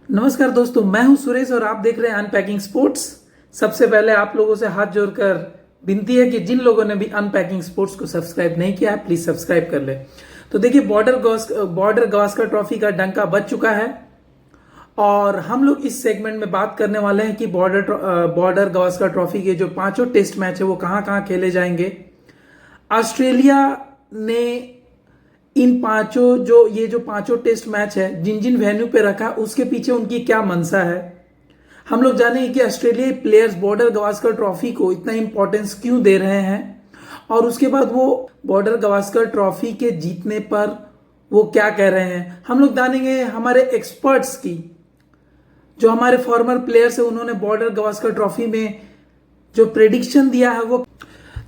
नमस्कार दोस्तों, मैं हूं सुरेश और आप देख रहे हैं अनपैकिंग स्पोर्ट्स। सबसे पहले आप लोगों से हाथ जोड़कर विनती है कि जिन लोगों ने भी अनपैकिंग स्पोर्ट्स को सब्सक्राइब नहीं किया है प्लीज सब्सक्राइब कर ले। तो देखिए, बॉर्डर गावस्कर ट्रॉफी का डंका बज चुका है और हम लोग इस सेगमेंट में बात करने वाले हैं कि बॉर्डर गावस्कर ट्रॉफी के जो पांचों टेस्ट मैच है वो कहां कहां खेले जाएंगे। ऑस्ट्रेलिया ने इन जो पांचों टेस्ट मैच है जिन जिन वेन्यू पे रखा उसके पीछे उनकी क्या मंशा है। हम लोग जानेंगे कि ऑस्ट्रेलियाई प्लेयर्स बॉर्डर गावस्कर ट्रॉफी को इतना इंपॉर्टेंस क्यों दे रहे हैं और उसके बाद वो बॉर्डर गावस्कर ट्रॉफी के जीतने पर वो क्या कह रहे हैं। हम लोग जानेंगे हमारे एक्सपर्ट्स की, जो हमारे फॉर्मर प्लेयर्स है उन्होंने बॉर्डर गावस्कर ट्रॉफी में जो प्रेडिक्शन दिया है वो।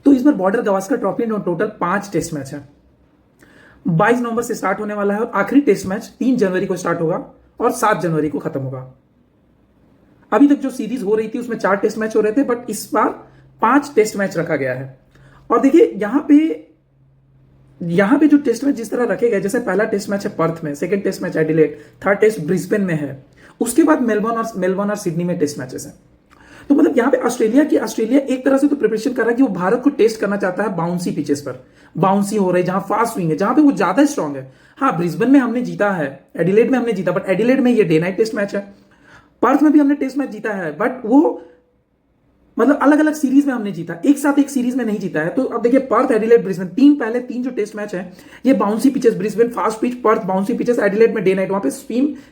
तो इस बार बॉर्डर गावस्कर ट्रॉफी में टोटल 5 टेस्ट मैच है। 22 नवंबर से स्टार्ट होने वाला है और आखिरी टेस्ट मैच 3 जनवरी को स्टार्ट होगा और 7 जनवरी को खत्म होगा। अभी तक जो सीरीज हो रही थी उसमें 4 टेस्ट मैच हो रहे थे, बट इस बार 5 टेस्ट मैच रखा गया है। और देखिए यहां पे जो टेस्ट मैच जिस तरह रखे गए, जैसे पहला टेस्ट मैच है पर्थ में, second test match Adelaide, third test Brisbane में है, उसके बाद मेलबर्न और सिडनी में टेस्ट मैचेस हैं। तो मतलब यहाँ पे ऑस्ट्रेलिया एक तरह से तो प्रिपरेशन कर रहा है कि वो भारत को टेस्ट करना चाहता है बाउंसी पिचेस पर, बाउंसी हो रहे जहां फास्ट स्विंग है, जहां पे वो ज्यादा स्ट्रांग है। हाँ, ब्रिस्बेन में हमने जीता है, एडिलेड में हमने जीता, बट एडिलेड में ये डे नाइट टेस्ट मैच है। पर्थ में भी हमने टेस्ट मैच जीता है, बट वो मतलब अलग अलग सीरीज में हमने जीता, एक साथ एक सीरीज में नहीं जीता है। तो अब देखिए, पर्थ, एडिलेड, ब्रिस्बेन, पहले तीन जो टेस्ट मैच है ये bouncy pitches, Brisbane fast pitch, Perth bouncy pitches, Adelaide में डे नाइट, वहां पे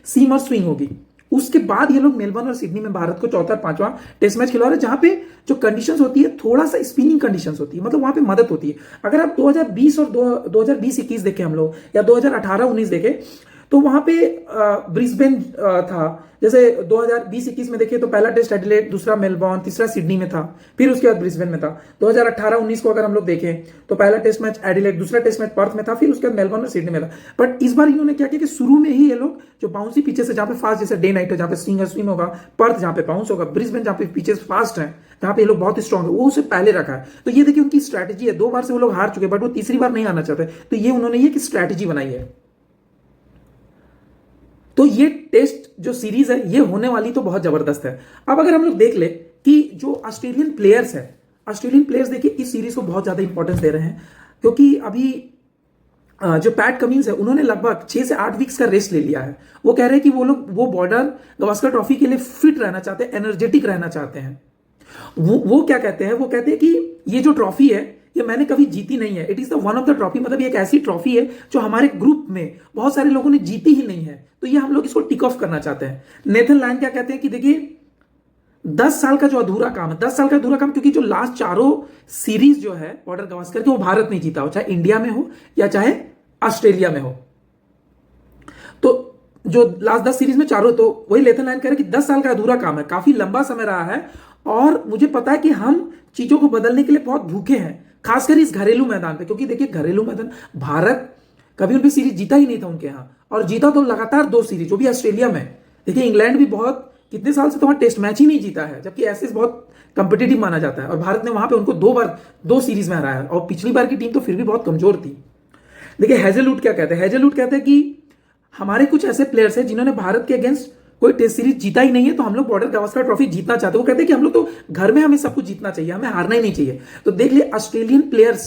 सीम और स्विंग होगी। उसके बाद ये लोग मेलबर्न और सिडनी में भारत को चौथा और पांचवा टेस्ट मैच खिला रहे हैं, जहां पे जो कंडीशंस होती है थोड़ा सा स्पिनिंग कंडीशंस होती है, मतलब वहां पे मदद होती है। अगर आप 2020 और 2020-21 देखें हम लोग, या 2018-19 देखें, तो वहां पे ब्रिस्बेन था। जैसे 2020-21 में देखिए तो पहला टेस्ट एडिलेड, दूसरा मेलबर्न, तीसरा सिडनी में था, फिर उसके बाद ब्रिस्बेन में था। 2018-19 को अगर हम लोग देखें तो पहला टेस्ट मैच एडिलेड, दूसरा टेस्ट मैच पर्थ में था, फिर उसके बाद मेलबर्न और सिडनी में था। बट इस बार इन्होंने क्या किया कि शुरू में ही ये लोग जो बाउंसी पिचेस है, जहां पे फास्ट, जैसे डे नाइट है जहां पे स्विंग होगा, पर्थ जहां पे बाउंस होगा, ब्रिस्बेन जहां पे पिचेस फास्ट है, जहां पे ये लोग बहुत स्ट्रांग है, वो उसे पहले रखा है। तो ये देखिए उनकी स्ट्रैटेजी है। 2 बार से वो लोग हार चुके, बट वो तीसरी बार नहीं आना चाहते, तो ये उन्होंने ये स्ट्रैटेजी बनाई है। तो ये टेस्ट जो सीरीज है ये होने वाली तो बहुत जबरदस्त है। अब अगर हम लोग देख ले कि जो ऑस्ट्रेलियन प्लेयर्स देखिए इस सीरीज को बहुत ज्यादा इंपॉर्टेंस दे रहे हैं, क्योंकि अभी जो पैट कमिंस है उन्होंने लगभग 6 से 8 वीक्स का रेस्ट ले लिया है। वो कह रहे हैं कि वो बॉर्डर गावस्कर ट्रॉफी के लिए फिट रहना चाहते हैं, एनर्जेटिक रहना चाहते हैं। वो क्या कहते हैं, वो कहते हैं कि ये जो ट्रॉफी है ये मैंने कभी जीती नहीं है, it is the one of the trophy, मतलब ये एक ऐसी ट्रॉफी है जो हमारे ग्रुप में बहुत सारे लोगों ने जीती ही नहीं है, तो ये हम लोग इसको टिक ऑफ करना चाहते हैं। नेथन लायन क्या कहते हैं कि देखिए 10 साल का जो अधूरा काम है, 10 साल का अधूरा काम, क्योंकि जो लास्ट चारों सीरीज जो है बॉर्डर गावस्कर की वो भारत नहीं जीता हो, चाहे इंडिया में हो या चाहे ऑस्ट्रेलिया में हो। तो जो लास्ट 10 सीरीज में चारों, तो वही नेथन लायन कह रहे हैं कि 10 साल का अधूरा काम है, काफी लंबा समय रहा है और मुझे पता है कि हम चीजों को बदलने के लिए बहुत भूखे हैं, खासकर इस घरेलू मैदान पे, क्योंकि देखिए घरेलू मैदान, भारत कभी उनकी सीरीज जीता ही नहीं था उनके यहां, और जीता तो लगातार 2 सीरीज, जो भी ऑस्ट्रेलिया में। देखिए इंग्लैंड भी बहुत कितने साल से तो वहां टेस्ट मैच ही नहीं जीता है, जबकि एसेस बहुत कंपिटेटिव माना जाता है, और भारत ने वहां पे उनको 2 बार 2 सीरीज में हराया, और पिछली बार की टीम तो फिर भी बहुत कमजोर थी। देखिए हेजलवुड क्या कहते हैं, हेजलवुड कहते हैं कि हमारे कुछ ऐसे प्लेयर्स हैं जिन्होंने भारत के अगेंस्ट कोई टेस्ट सीरीज जीता ही नहीं है, तो हम लोग बॉर्डर गावस्कर ट्रॉफी जीतना चाहते हैं। वो कहते हैं कि हम लोग तो घर में हमें सब कुछ जीतना चाहिए, हमें हारना ही नहीं चाहिए। तो देख लिए ऑस्ट्रेलियन प्लेयर्स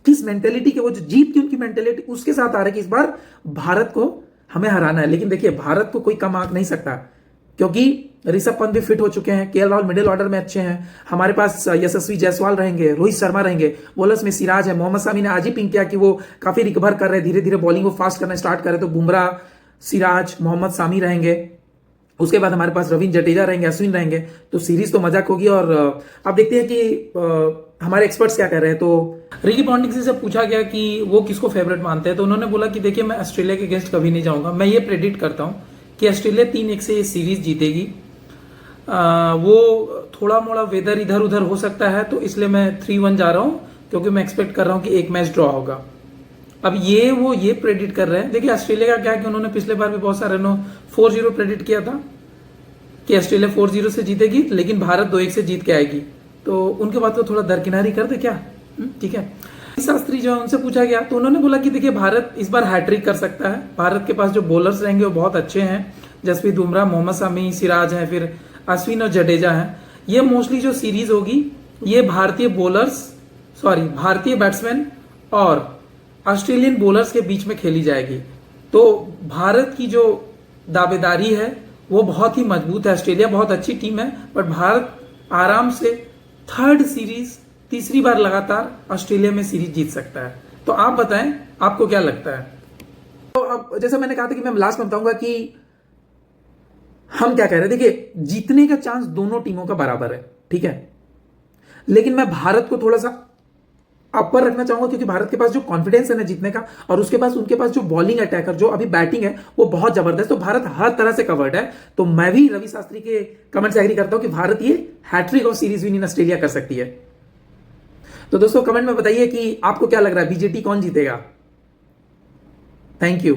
किस मेंटेलिटी के, वो जो जीत की उनकी मेंटेलिटी, उसके साथ आ रहे कि इस बार भारत को हमें हराना है। लेकिन देखिए भारत को कोई कम आंक नहीं सकता, क्योंकि ऋषभ पंत भी फिट हो चुके हैं, केएल राहुल मिडिल ऑर्डर में अच्छे हैं, हमारे पास यशस्वी जायसवाल रहेंगे, रोहित शर्मा रहेंगे, बॉलर्स में सिराज है, मोहम्मद शामी ने आज ही पिंक किया कि वो काफी रिकवर कर रहे हैं, धीरे धीरे बॉलिंग को फास्ट करना स्टार्ट कर रहे, तो बुमराह, सिराज, मोहम्मद शामी रहेंगे। उसके बाद हमारे पास रविंद्र जडेजा रहेंगे, अश्विन रहेंगे, तो सीरीज तो मजाक होगी। और अब देखते हैं कि हमारे एक्सपर्ट्स क्या कह रहे हैं। तो रिकी पॉन्टिंग से पूछा गया कि वो किसको फेवरेट मानते हैं, तो उन्होंने बोला कि देखिए मैं ऑस्ट्रेलिया के अगेंस्ट कभी नहीं जाऊंगा, मैं ये प्रेडिक्ट करता हूं कि ऑस्ट्रेलिया 3-1 से ये सीरीज जीतेगी। वो थोड़ा मोड़ा वेदर इधर उधर हो सकता है, तो इसलिए मैं 3-1 जा रहा हूं, क्योंकि मैं एक्सपेक्ट कर रहा हूं कि एक मैच ड्रॉ होगा। अब ये प्रेडिक्ट कर रहे हैं। देखिए ऑस्ट्रेलिया का क्या है कि उन्होंने पिछले बार भी बहुत सारे 4-0 प्रेडिक्ट किया था कि ऑस्ट्रेलिया 4-0 से जीतेगी, लेकिन भारत 2-1 से जीत के आएगी, तो उनके बाद तो थोड़ा दरकिनारी कर दे क्या। ठीक है। शास्त्री जो है उनसे पूछा गया, तो उन्होंने बोला कि देखिए भारत इस बार हैट्रिक कर सकता है, भारत के पास जो बॉलर्स रहेंगे वो बहुत अच्छे हैं, जसप्रीत बुमराह, मोहम्मद शमी, सिराज हैं, फिर अश्विन और जडेजा हैं। ये मोस्टली जो सीरीज होगी ये भारतीय बैट्समैन और ऑस्ट्रेलियन बॉलर्स के बीच में खेली जाएगी। तो भारत की जो दावेदारी है वो बहुत ही मजबूत है। ऑस्ट्रेलिया बहुत अच्छी टीम है, पर भारत आराम से थर्ड सीरीज, तीसरी बार लगातार ऑस्ट्रेलिया में सीरीज जीत सकता है। तो आप बताएं आपको क्या लगता है। तो अब जैसा मैंने कहा था कि मैं लास्ट में बताऊंगा कि हम क्या कह रहे हैं। देखिए, जीतने का चांस दोनों टीमों का बराबर है, ठीक है, लेकिन मैं भारत को थोड़ा सा अपर रखना चाहूंगा क्योंकि भारत के पास जो कॉन्फिडेंस है ना जीतने का, और उनके पास जो बॉलिंग अटैकर, जो अभी बैटिंग है वो बहुत जबरदस्त। तो भारत हर तरह से कवर्ड है। तो मैं भी रवि शास्त्री के कमेंट से एग्री करता हूं कि भारत ये hattrick of series win in Australia कर सकती है। तो दोस्तों कमेंट में बताइए कि आपको क्या लग रहा है, बीजेटी कौन जीतेगा। Thank you.